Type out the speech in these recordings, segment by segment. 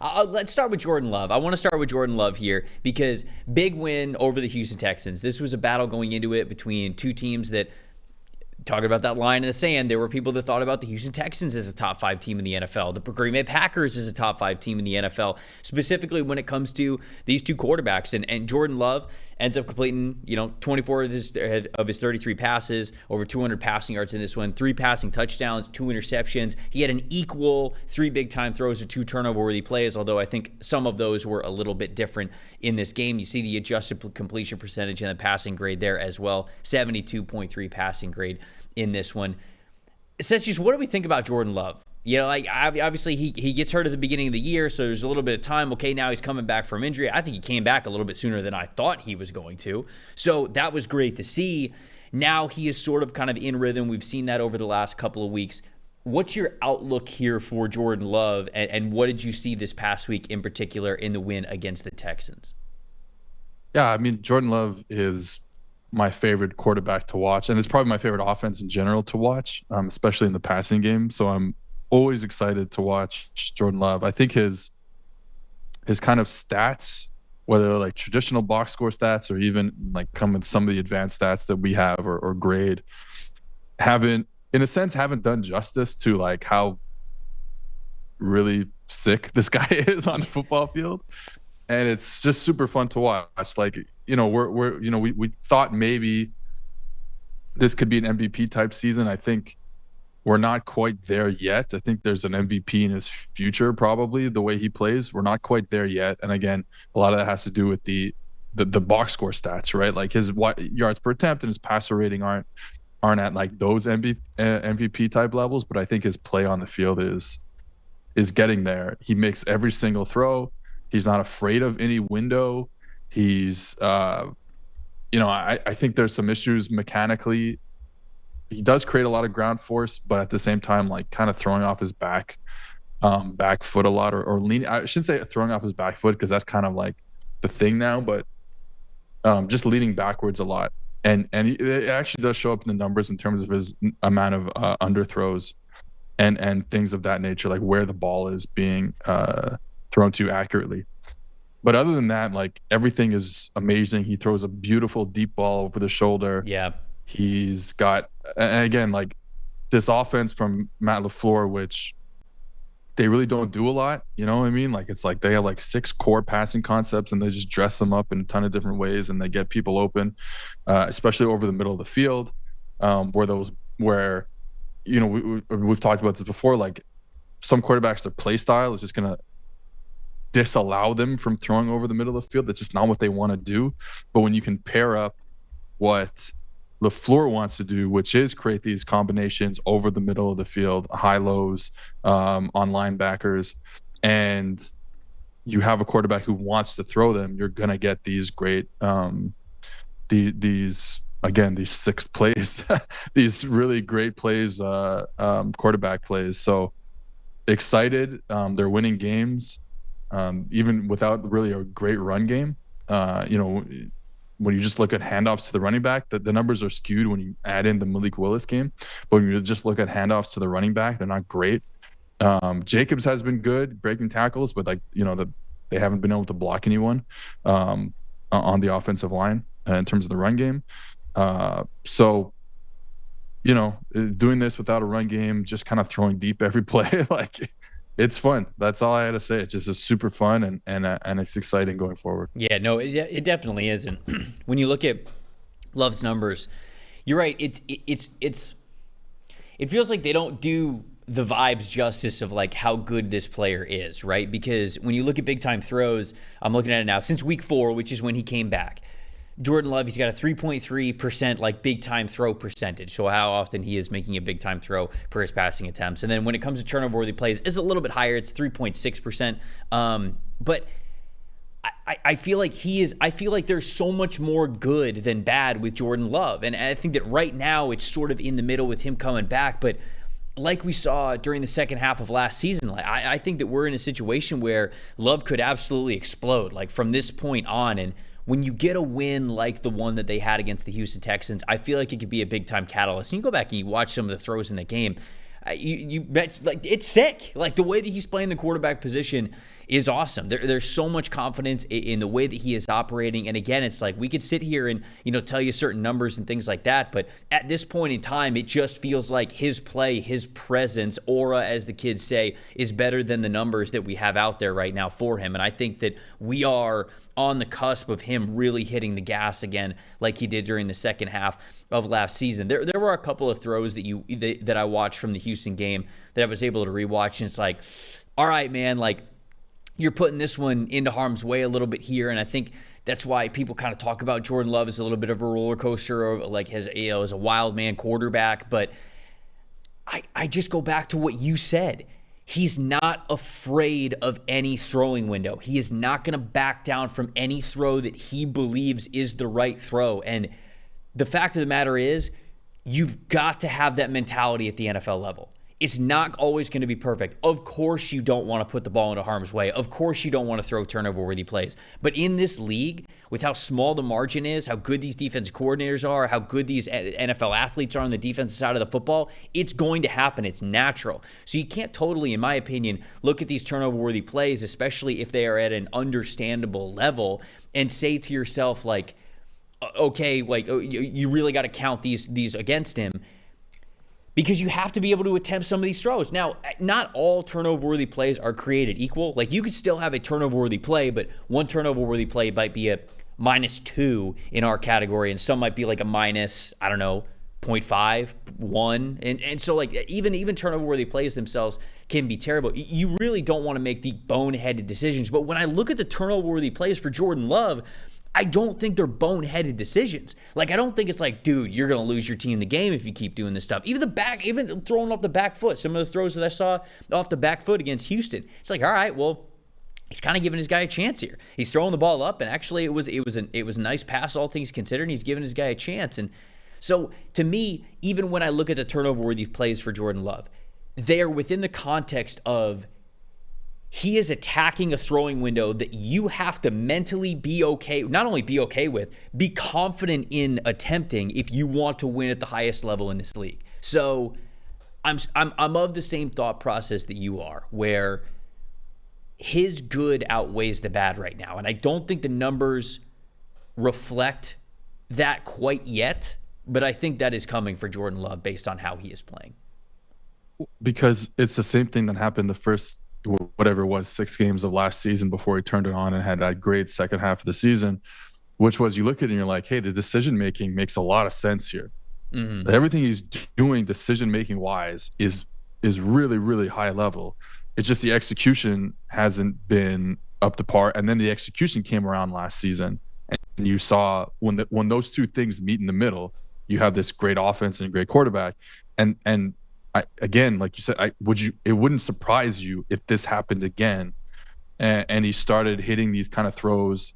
Let's start with Jordan Love. I want to start with Jordan Love here because big win over the Houston Texans. This was a battle going into it between two teams that, talking about that line in the sand, there were people that thought about the Houston Texans as a top 5 team in the NFL, the Green Bay Packers as a top 5 team in the NFL, specifically when it comes to these two quarterbacks. And Jordan Love ends up completing, 24 of his 33 passes, over 200 passing yards in this one, 3 passing touchdowns, 2 interceptions. He had an equal 3 big-time throws and 2 turnover-worthy plays, although I think some of those were a little bit different in this game. You see the adjusted completion percentage and the passing grade there as well, 72.3 passing grade in this one. Essentially, what do we think about Jordan Love? Obviously he gets hurt at the beginning of the year, so there's a little bit of time. Okay, now he's coming back from injury. I think he came back a little bit sooner than I thought he was going to. So that was great to see. Now he is sort of kind of in rhythm. We've seen that over the last couple of weeks. What's your outlook here for Jordan Love, and what did you see this past week in particular in the win against the Texans? Yeah, I mean, Jordan Love is my favorite quarterback to watch, and it's probably my favorite offense in general to watch, especially in the passing game. So I'm always excited to watch Jordan Love. I think his kind of stats, whether they're like traditional box score stats or even like some of the advanced stats that we have or grade, haven't done justice to like how really sick this guy is on the football field. And it's just super fun to watch. Like, we thought maybe this could be an MVP type season. I think we're not quite there yet. I think there's an MVP in his future, probably the way he plays. We're not quite there yet. And again, a lot of that has to do with the box score stats, right? Like his yards per attempt and his passer rating aren't at like those MVP type levels. But I think his play on the field is getting there. He makes every single throw. He's not afraid of any window. He's, I think there's some issues mechanically. He does create a lot of ground force, but at the same time, like kind of throwing off his back foot a lot, or leaning. I shouldn't say throwing off his back foot because that's kind of like the thing now, but just leaning backwards a lot. And it actually does show up in the numbers in terms of his amount of underthrows and things of that nature, like where the ball is being thrown to accurately. But other than that, like everything is amazing. He throws a beautiful deep ball over the shoulder. Yeah. He's got, and again, like this offense from Matt LaFleur, which they really don't do a lot. You know what I mean? Like it's like they have like 6 core passing concepts and they just dress them up in a ton of different ways and they get people open, especially over the middle of the field, where we've talked about this before. Like some quarterbacks, their play style is just gonna disallow them from throwing over the middle of the field. That's just not what they want to do. But when you can pair up what LaFleur wants to do, which is create these combinations over the middle of the field, high lows on linebackers, and you have a quarterback who wants to throw them, you're gonna get these great these 6 plays, these really great plays, quarterback plays. So excited. They're winning games. Even without really a great run game. When you just look at handoffs to the running back, the numbers are skewed when you add in the Malik Willis game. But when you just look at handoffs to the running back, they're not great. Jacobs has been good breaking tackles, but they haven't been able to block anyone on the offensive line in terms of the run game. Doing this without a run game, just kind of throwing deep every play, like it's fun. That's all I had to say. It's just super fun and it's exciting going forward. Yeah, no, it definitely is. And when you look at Love's numbers, you're right. It feels like they don't do the vibes justice of like how good this player is, right? Because when you look at big time throws, I'm looking at it now since week 4, which is when he came back. Jordan Love, he's got a 3.3% like big time throw percentage. So how often he is making a big time throw per his passing attempts. And then when it comes to turnover worthy plays, it's a little bit higher. It's 3.6%. But I feel like there's so much more good than bad with Jordan Love. And I think that right now it's sort of in the middle with him coming back. But like we saw during the second half of last season, like I think that we're in a situation where Love could absolutely explode like from this point on. And when you get a win like the one that they had against the Houston Texans, I feel like it could be a big-time catalyst. And you go back and you watch some of the throws in the game, you bet, like it's sick. Like the way that he's playing the quarterback position is awesome. There's so much confidence in the way that he is operating. And again, it's like we could sit here and, tell you certain numbers and things like that. But at this point in time, it just feels like his play, his presence, aura, as the kids say, is better than the numbers that we have out there right now for him. And I think that we are on the cusp of him really hitting the gas again like he did during the second half of last season. There were a couple of throws that I watched from the Houston game that I was able to rewatch, and it's like, all right, man, like you're putting this one into harm's way a little bit here. And I think that's why people kind of talk about Jordan Love as a little bit of a roller coaster, or like as a wild man quarterback. But I just go back to what you said. He's not afraid of any throwing window. He is not going to back down from any throw that he believes is the right throw. And the fact of the matter is, you've got to have that mentality at the NFL level. It's not always going to be perfect. Of course, you don't want to put the ball into harm's way. Of course, you don't want to throw turnover-worthy plays. But in this league, with how small the margin is, how good these defense coordinators are, how good these NFL athletes are on the defensive side of the football, it's going to happen. It's natural. So you can't totally, in my opinion, look at these turnover-worthy plays, especially if they are at an understandable level, and say to yourself, like, okay, like you really got to count these against him. Because you have to be able to attempt some of these throws. Now, not all turnover-worthy plays are created equal. Like, you could still have a turnover-worthy play, but one turnover-worthy play might be a -2 in our category, and some might be like a minus, I don't know, 0.5, 1. And so, like, even turnover-worthy plays themselves can be terrible. You really don't want to make the boneheaded decisions. But when I look at the turnover-worthy plays for Jordan Love, I don't think they're boneheaded decisions. Like, I don't think it's like, dude, you're going to lose your team the game if you keep doing this stuff. Even throwing off the back foot, some of the throws that I saw off the back foot against Houston, it's like, all right, well, he's kind of giving his guy a chance here. He's throwing the ball up, and actually it was a nice pass, all things considered, and he's giving his guy a chance. And so, to me, even when I look at the turnover-worthy plays for Jordan Love, they are within the context of he is attacking a throwing window that you have to mentally be okay, not only be okay with, be confident in attempting if you want to win at the highest level in this league. So I'm of the same thought process that you are, where his good outweighs the bad right now. And I don't think the numbers reflect that quite yet, but I think that is coming for Jordan Love based on how he is playing. Because it's the same thing that happened the first, whatever it was, 6 games of last season before he turned it on and had that great second half of the season, which was, you look at it and you're like, hey, the decision making makes a lot of sense here. Mm-hmm. Everything he's doing decision making wise is really, really high level. It's just the execution hasn't been up to par. And then the execution came around last season, and you saw when those two things meet in the middle, you have this great offense and a great quarterback. And again, like you said, it wouldn't surprise you if this happened again, and he started hitting these kind of throws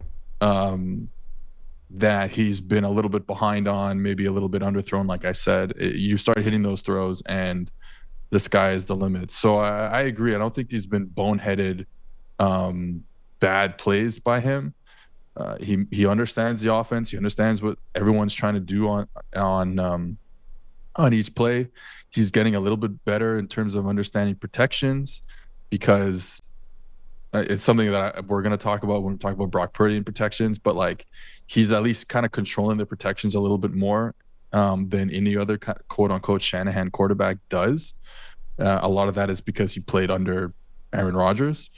that he's been a little bit behind on, maybe a little bit underthrown. Like I said, you start hitting those throws, and the sky is the limit. So I agree. I don't think these been boneheaded bad plays by him. He understands the offense. He understands what everyone's trying to do on each play. He's getting a little bit better in terms of understanding protections, because it's something that we're going to talk about when we talk about Brock Purdy and protections, but like he's at least kind of controlling the protections a little bit more than any other quote unquote Shanahan quarterback does. A lot of that is because he played under Aaron Rodgers.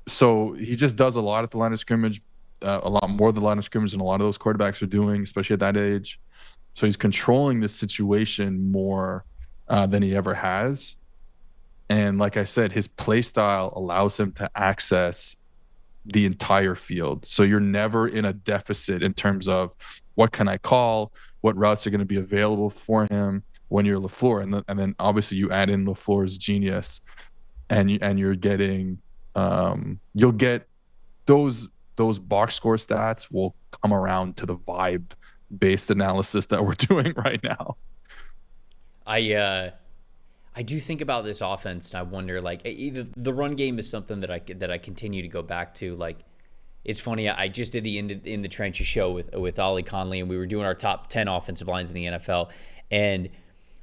So he just does a lot at the line of scrimmage, a lot more of the line of scrimmage than a lot of those quarterbacks are doing, especially at that age. So he's controlling this situation more than he ever has. And like I said, his play style allows him to access the entire field. So you're never in a deficit in terms of what can I call, what routes are going to be available for him when you're LaFleur. And then obviously you add in LaFleur's genius, and you're getting you'll get those box score stats will come around to the vibe based analysis that we're doing right now. I do think about this offense, and I wonder, like, either the run game is something that I continue to go back to. Like, it's funny, I just did the in the trenches show with Ollie Conley, and we were doing our top 10 offensive lines in the NFL, and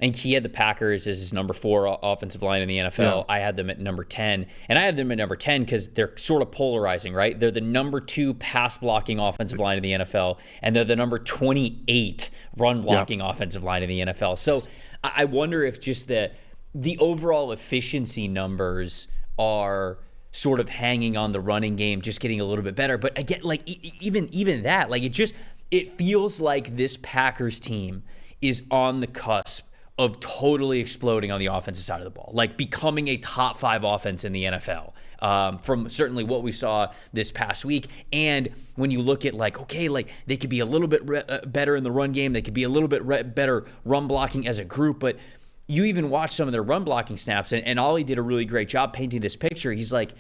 And he had the Packers as his number 4 offensive line in the NFL. Yeah. I had them at number 10. And I had them at number 10 because they're sort of polarizing, right? They're the number 2 pass blocking offensive line in the NFL, and they're the number 28 run blocking offensive line in the NFL. So I wonder if just the overall efficiency numbers are sort of hanging on the running game, just getting a little bit better. But again, like even that, like it feels like this Packers team is on the cusp of totally exploding on the offensive side of the ball, like becoming a top 5 offense in the NFL. From certainly what we saw this past week. And when you look at like, okay, like they could be a little bit better in the run game. They could be a little bit better run blocking as a group. But you even watch some of their run blocking snaps, and Ollie did a really great job painting this picture. He's like,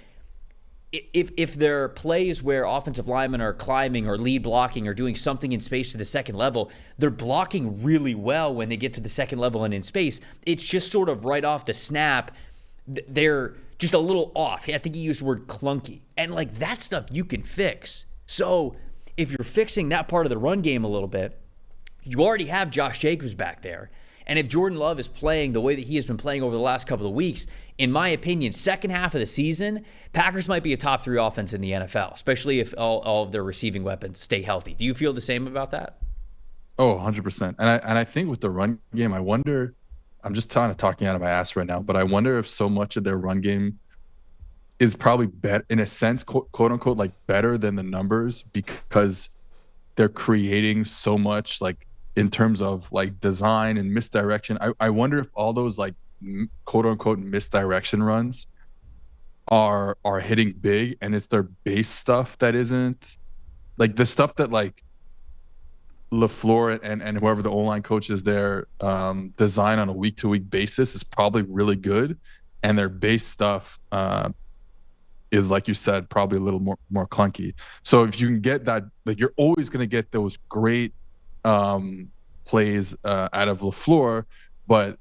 if there are plays where offensive linemen are climbing or lead blocking or doing something in space to the second level, they're blocking really well when they get to the second level and in space. It's just sort of right off the snap, they're just a little off. I think he used the word clunky. And like that stuff you can fix. So if you're fixing that part of the run game a little bit, you already have Josh Jacobs back there. And if Jordan Love is playing the way that he has been playing over the last couple of weeks, in my opinion, second half of the season, Packers might be a top 3 offense in the NFL, especially if all of their receiving weapons stay healthy. Do you feel the same about that? Oh, 100%. And I think with the run game, I wonder, I'm just kind of talking out of my ass right now, but I wonder if so much of their run game is probably better, in a sense, quote unquote, like better than the numbers, because they're creating so much, like in terms of like design and misdirection. I wonder if all those like quote unquote misdirection runs are hitting big, and it's their base stuff that isn't, like the stuff that like LaFleur and whoever the O-line coach is there design on a week-to-week basis is probably really good, and their base stuff is, like you said, probably a little more clunky. So if you can get that, like you're always going to get those great plays out of LaFleur, but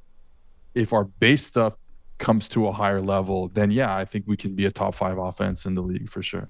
if our base stuff comes to a higher level, then yeah, I think we can be a top 5 offense in the league for sure.